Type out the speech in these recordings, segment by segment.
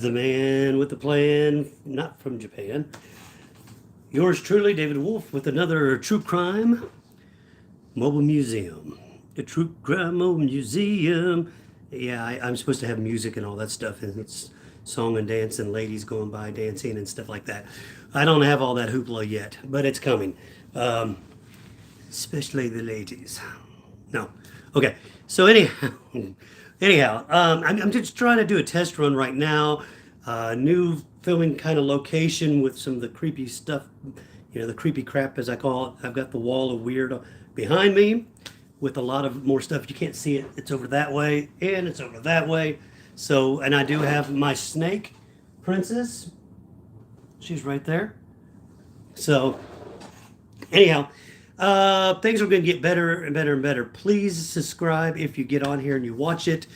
The man with the plan, not from Japan. Yours truly, David Wolf, with another true crime mobile museum. The True Crime Mobile Museum. Yeah, I'm supposed to have music and all that stuff, and it's song and dance and ladies going by dancing and stuff like that. I don't have all that hoopla yet, but it's coming. Um, Especially the ladies. No. Okay. So I'm just trying to do a test run right now. New filming kind of location with some of the creepy stuff, the creepy crap as I call it. I've got the wall of weird behind me with a lot of more stuff. You can't see it. It's over that way and it's over that way. So, and I do have my snake princess. She's right there. So, anyhow, things are going to get better and better and better. Please subscribe if you get on here and you watch it.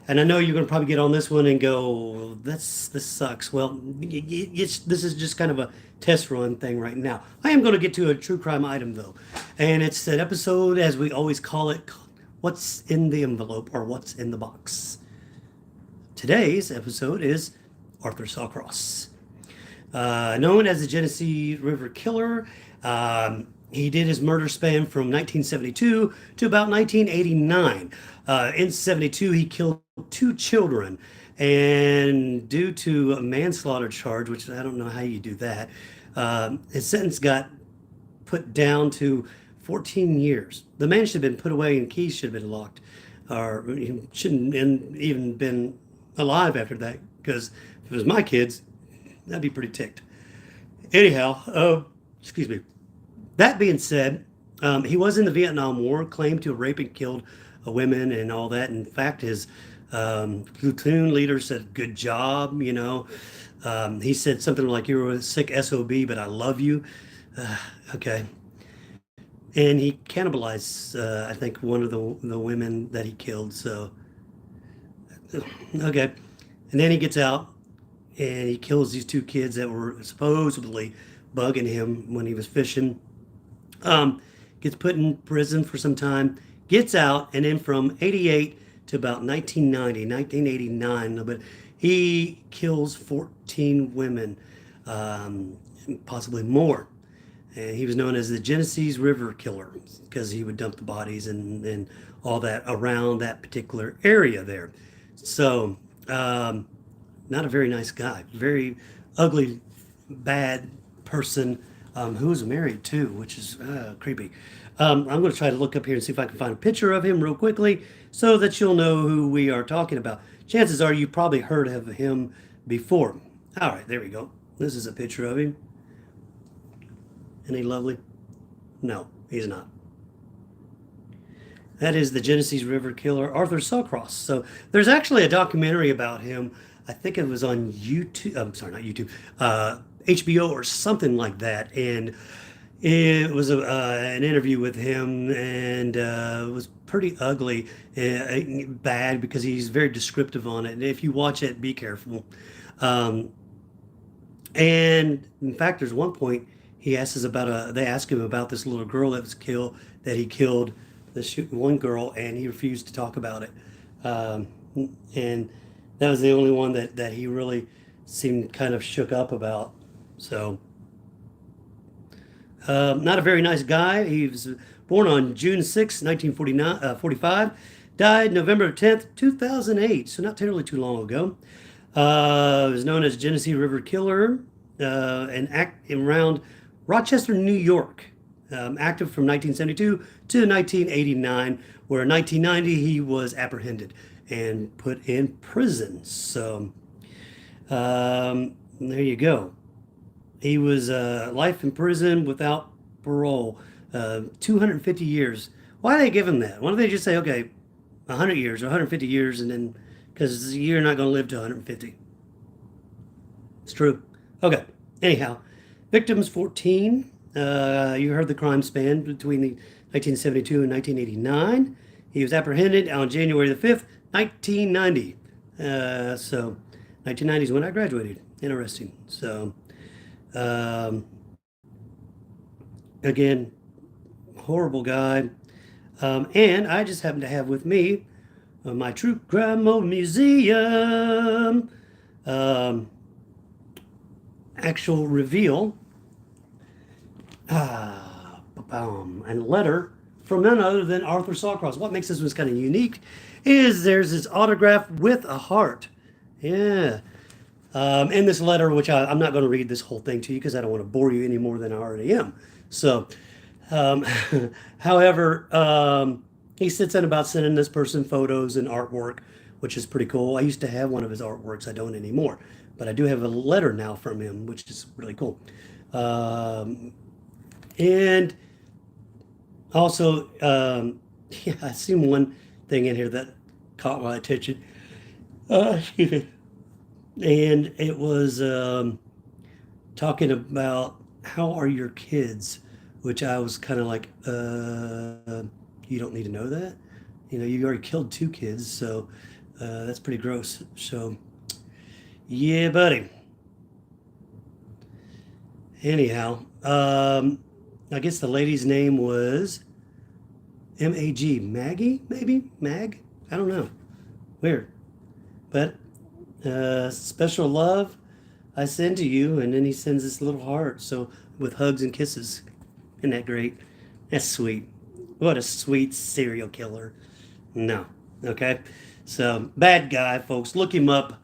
And I know you're going to probably get on this one and go, this sucks. Well, this is just kind of a test run thing right now. I am going to get to a true crime item though, and it's an episode, as we always call it, "What's in the Envelope" or "What's in the Box." Today's episode is Arthur Sawcross, known as the Genesee River Killer. He did his murder span from 1972 to about 1989. In 72, he killed two children. And due to a manslaughter charge, which I don't know how you do that, his sentence got put down to 14 years. The man should have been put away and keys should have been locked. Or he shouldn't even been alive after that, because if it was my kids, I'd be pretty ticked. Anyhow, excuse me. That being said, he was in the Vietnam War, claimed to have raped and killed women and all that. In fact, his platoon leader said, "Good job," He said something like, "You're a sick SOB, but I love you." Okay. And he cannibalized, I think, one of the women that he killed. So, okay. And then he gets out and he kills these two kids that were supposedly bugging him when he was fishing. Gets put in prison for some time, gets out, and then from 88 to about 1990, 1989, but he kills 14 women, possibly more. And he was known as the Genesee River Killer because he would dump the bodies and all that around that particular area there. So, not a very nice guy, very ugly, bad person, who was married too, which is creepy. I'm going to try to look up here and see if I can find a picture of him real quickly so that you'll know who we are talking about. Chances are you probably heard of him before. All right, there we go. This is a picture of him. Isn't he lovely? No, he's not. That is the Genesee River Killer, Arthur Sawcross. So there's actually a documentary about him. I think it was on YouTube. I'm sorry, not YouTube. HBO or something like that, and it was an interview with him, and it was pretty ugly, bad, because he's very descriptive on it. And if you watch it, be careful. Um, and in fact, there's one point he asks us about they ask him about this little girl that he killed, this one girl, and he refused to talk about it. Um, and that was the only one that he really seemed kind of shook up about. So, not a very nice guy. He was born on June 6, 1949, 45, died November 10th, 2008, so not terribly too long ago. Was known as Genesee River Killer, and act around Rochester, New York. Active from 1972 to 1989, where in 1990 he was apprehended and put in prison. So, there you go. He was life in prison without parole, 250 years. Why do they give him that? Why don't they just say, okay, 100 years or 150 years, and then, because you're not going to live to 150. It's true. Okay. Anyhow, victims 14. You heard the crime span between the 1972 and 1989. He was apprehended on January the 5th, 1990. So 1990 is when I graduated. Interesting. So, um, again, horrible guy. And I just happen to have with me my True Crime Museum. um, actual reveal and letter from none other than Arthur Sawcross. What makes this one kind of unique is there's this autograph with a heart. Yeah. In this letter, which I'm not going to read this whole thing to you because I don't want to bore you any more than I already am. So, um, however, he sits in about sending this person photos and artwork, which is pretty cool. I used to have one of his artworks. I don't anymore, but I do have a letter now from him, which is really cool. And also, yeah, I seen one thing in here that caught my attention. Excuse me. And it was talking about how are your kids, which I was kind of like, you don't need to know that. You know, you already killed two kids, so that's pretty gross. So, yeah, buddy. Anyhow, I guess the lady's name was Mag, Maggie, maybe Mag. I don't know. Weird, but special love I send to you, and then he sends this little heart. So with hugs and kisses, isn't that great? That's sweet. What a sweet serial killer. No, okay. So bad guy, folks. Look him up.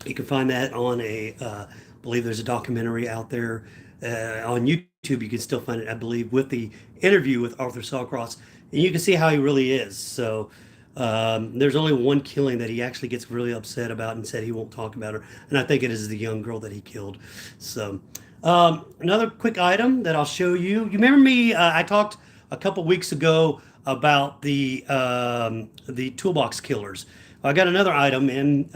You can find that on I believe there's a documentary out there on YouTube. You can still find it, I believe, with the interview with Arthur Sawcross, and you can see how he really is. So there's only one killing that he actually gets really upset about and said he won't talk about her, and I think it is the young girl that he killed. So another quick item that I'll show you. You remember me? I talked a couple weeks ago about the toolbox killers. I got another item, and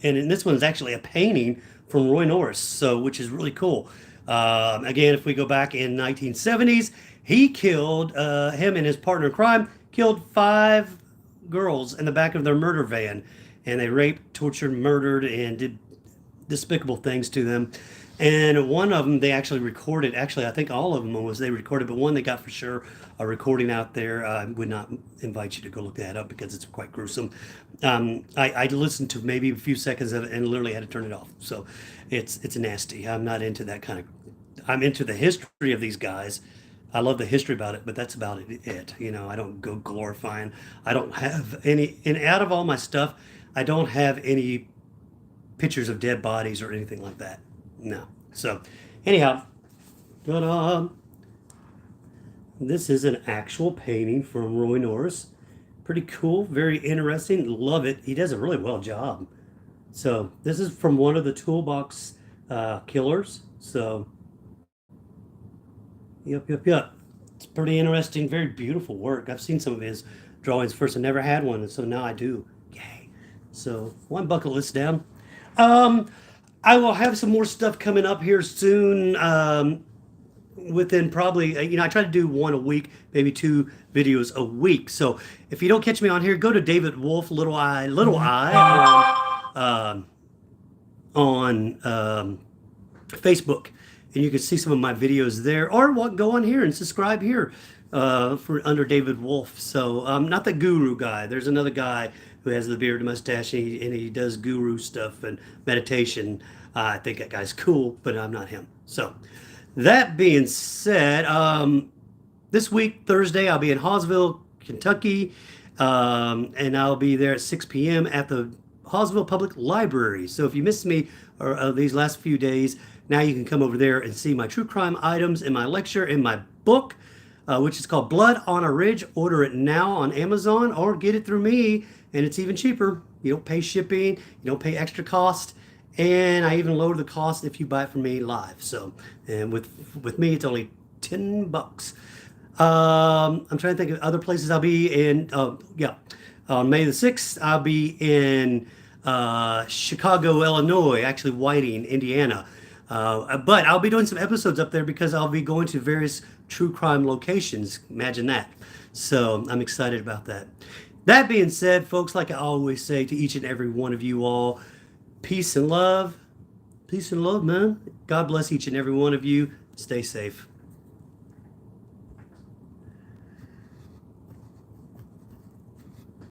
this one's actually a painting from Roy Norris, so which is really cool. Again, if we go back in 1970s, he killed him and his partner in crime killed 5 girls in the back of their murder van, and they raped, tortured, murdered, and did despicable things to them. And one of them they actually recorded. Actually, I think all of them was they recorded, but one they got for sure a recording out there. I would not invite you to go look that up because it's quite gruesome. I listened to maybe a few seconds of it and literally had to turn it off. So it's nasty. I'm not into that kind of. I'm into the history of these guys. I love the history about it, but that's about it. You know, I don't go glorifying. I don't have any, and out of all my stuff, I don't have any pictures of dead bodies or anything like that. No. So, anyhow, but this is an actual painting from Roy Norris. Pretty cool, very interesting. Love it. He does a really well job. So this is from one of the toolbox killers. So, yep. It's pretty interesting, very beautiful work. I've seen some of his drawings first. I never had one, and so now I do. Yay! So one bucket list down. Um, I will have some more stuff coming up here soon. Within probably, I try to do one a week, maybe 2 videos a week. So if you don't catch me on here, go to David Wolf, little I, on Facebook, and you can see some of my videos there. Or go on here and subscribe here for under David Wolf. So not the guru guy. There's another guy who has the beard and mustache, and he does guru stuff and meditation. I think that guy's cool, but I'm not him. So that being said, this week, Thursday, I'll be in Hawesville, Kentucky, and I'll be there at 6 p.m. at the Hawesville Public Library. So if you missed me or these last few days, now you can come over there and see my true crime items in my lecture in my book, which is called Blood on a Ridge. Order it now on Amazon or get it through me, and it's even cheaper. You don't pay shipping, you don't pay extra cost, and I even lower the cost if you buy it from me live. So, and with me, it's only $10. I'm trying to think of other places I'll be in. Yeah, on May the 6th, I'll be in Chicago, Illinois, actually Whiting, Indiana. But I'll be doing some episodes up there because I'll be going to various true crime locations. Imagine that. So I'm excited about that. That being said, folks, like I always say to each and every one of you all, peace and love. Peace and love, man. God bless each and every one of you. Stay safe.